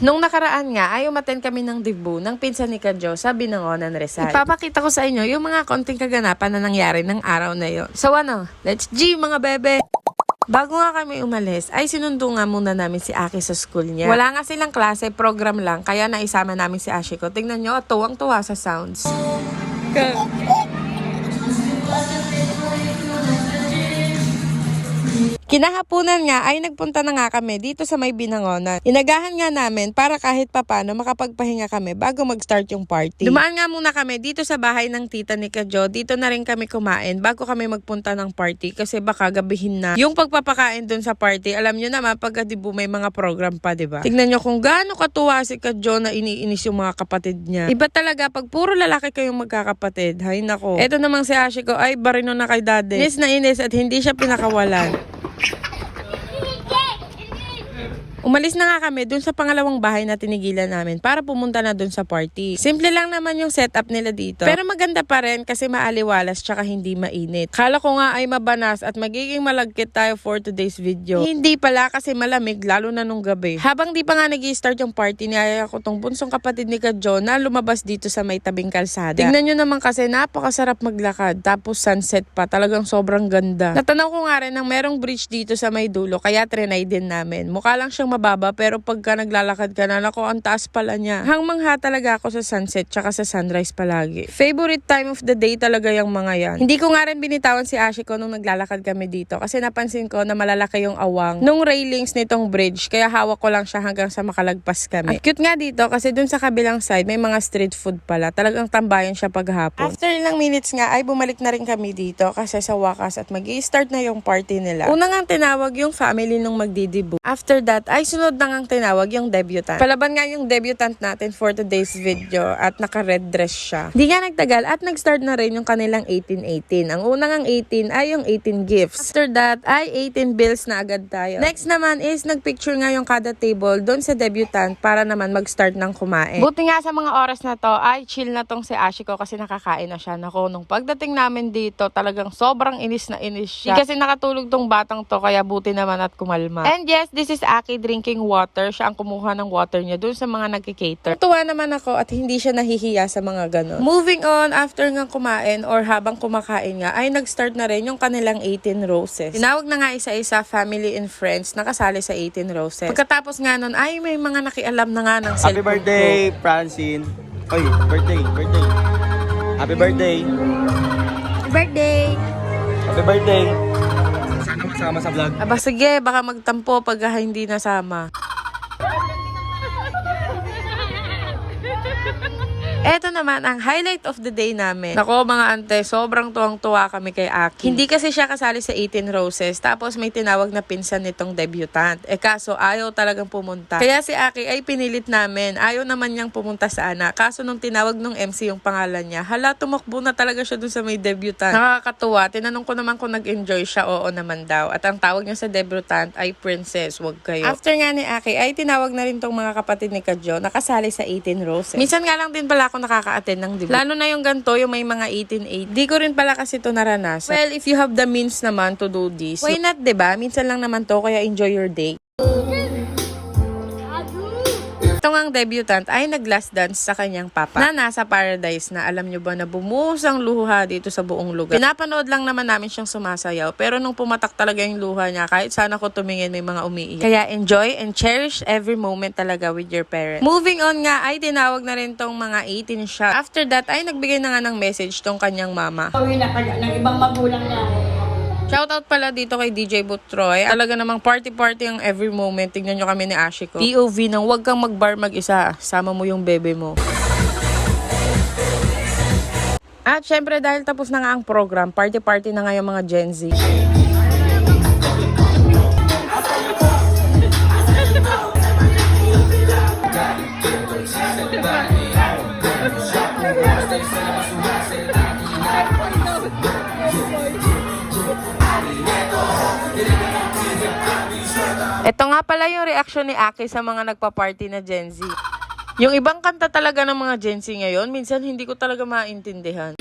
Nung nakaraan nga ay umattend kami ng debut ng pinsan ni Kadjo sa Binangonan, Rizal. Ipapakita ko sa inyo yung mga konting kaganapan na nangyari ng araw na yon. So ano, let's G mga bebe! Bago nga kami umalis, ay sinundo nga muna namin si Aki sa school niya. Wala nga silang klase, program lang, kaya naisama namin si Ashiko. Tingnan nyo, tuwang-tuwa sa sounds. Kinahapunan nga ay nagpunta na nga kami dito sa may Binangonan. Inagahan nga namin para kahit papano makapagpahinga kami bago mag-start yung party. Dumaan nga muna kami dito sa bahay ng tita ni Kadjo. Dito na rin kami kumain bago kami magpunta ng party kasi baka gabihin na yung pagpapakain dun sa party. Alam nyo naman pagka dibu may mga program pa, diba? Tignan nyo kung gaano katuwa si Kadjo na iniinis yung mga kapatid niya. Iba talaga pag puro lalaki kayong magkakapatid. Hay nako. Eto namang si Ashiko ay barino na kay daddy. Inis na inis at hindi siya pinakawalan. Umalis na nga kami dun sa pangalawang bahay na tinigilan namin para pumunta na dun sa party. Simple lang naman yung setup nila dito. Pero maganda pa rin kasi maaliwalas tsaka hindi mainit. Kala ko nga ay mabanas at magiging malagkit tayo for today's video. Hindi pala kasi malamig lalo na nung gabi. Habang di pa nga nag-i-start yung party, niyaya ko tong bunsong kapatid ni Kadjo na lumabas dito sa may tabing kalsada. Tignan nyo naman kasi napakasarap maglakad. Tapos sunset pa. Talagang sobrang ganda. Natanaw ko nga rin ng merong bridge dito sa may dulo kaya trinay din namin. Mukha lang siyang mababa pero pagka naglalakad ka na, nako, ang taas pala niya. Hangmangha talaga ako sa sunset tsaka sa sunrise palagi. Favorite time of the day talaga yung mga yan. Hindi ko nga rin binitawan si Ashiko nung naglalakad kami dito kasi napansin ko na malalaki yung awang nung railings nitong bridge kaya hawak ko lang siya hanggang sa makalagpas kami. At cute nga dito kasi dun sa kabilang side may mga street food pala. Talagang tambayan siya paghapon. After ilang minutes nga ay bumalik na rin kami dito kasi sa wakas at mag-i-start na yung party nila. Una nga tinawag yung family nung magdidibu. After that ay sunod na ngang tinawag yung debutant. Palaban nga yung debutant natin for today's video at naka-red dress siya. Di nga nagtagal at nag-start na rin yung kanilang 18-18. Ang unang ang 18 ay yung 18 gifts. After that ay 18 bills na agad tayo. Next naman is nagpicture nga yung kada table doon sa debutant para naman mag-start ng kumain. Buti nga sa mga oras na to ay chill na tong si Ashiko kasi nakakain na siya. Nako, nung pagdating namin dito talagang sobrang inis na inis siya. Di kasi nakatulog tong batang to kaya buti naman at kumalma. And yes, this is Aki drinking water. Siya ang kumuha ng water niya dun sa mga nagki-cater. Tuwa naman ako at hindi siya nahihiya sa mga ganon. Moving on, after nga kumain or habang kumakain nga, ay nag-start na rin yung kanilang 18 roses. Tinawag na nga isa-isa family and friends na kasali sa 18 roses. Pagkatapos nga nun, ay may mga nakialam na nga ng Happy cellphone birthday, ko. Francine. Oy, birthday. Happy birthday. Birthday! Happy birthday. Sana masama sa vlog. Aba sige, baka magtampo pag hindi nasama. Eto naman ang highlight of the day namin. Nako mga ante, sobrang tuwang-tuwa kami kay Aki. Hindi kasi siya kasali sa 18 roses, tapos may tinawag na pinsan nitong debutant. Kaso ayaw talagang pumunta. Kaya si Aki ay pinilit namin. Ayaw naman niyang pumunta sana. Kaso nung tinawag nung MC yung pangalan niya, hala, tumakbo na talaga siya dun sa may debutant. Nakakatuwa. Tinanong ko naman kung nag-enjoy siya, oo naman daw. At ang tawag niya sa debutant ay princess, wag kayo. After nga ni Aki, ay tinawag na rin tong mga kapatid ni Kadjo na kasali sa 18 roses. Minsan nga lang din pala ako nakaka-attend ng debut. Lalo na yung ganito, yung may mga 18-8. Di ko rin pala kasi ito naranasan. Well, if you have the means naman to do this, why not, diba? Minsan lang naman to, kaya enjoy your day. Itong ang debutant ay nag-last dance sa kanyang papa na nasa paradise na. Alam nyo ba na bumuhos ang luha dito sa buong lugar. Pinapanood lang naman namin siyang sumasayaw pero nung pumatak talaga yung luha niya, kahit sana ko tumingin may mga umiiyak. Kaya enjoy and cherish every moment talaga with your parents. Moving on nga ay tinawag na rin tong mga 18 shot. After that ay nagbigay na nga ng message tong kanyang mama. Uwi na kaya ng ibang magulang niya. Shoutout pala dito kay DJ Butroy. Talaga namang party-party ang every moment. Tignan nyo kami ni Ashiko. POV ng wag kang mag-bar mag-isa. Sama mo yung bebe mo. At syempre dahil tapos na nga ang program, party-party na nga yung mga Gen Z. Ito nga pala yung reaction ni Aki sa mga nagpa-party na Gen Z. Yung ibang kanta talaga ng mga Gen Z ngayon, minsan hindi ko talaga maintindihan.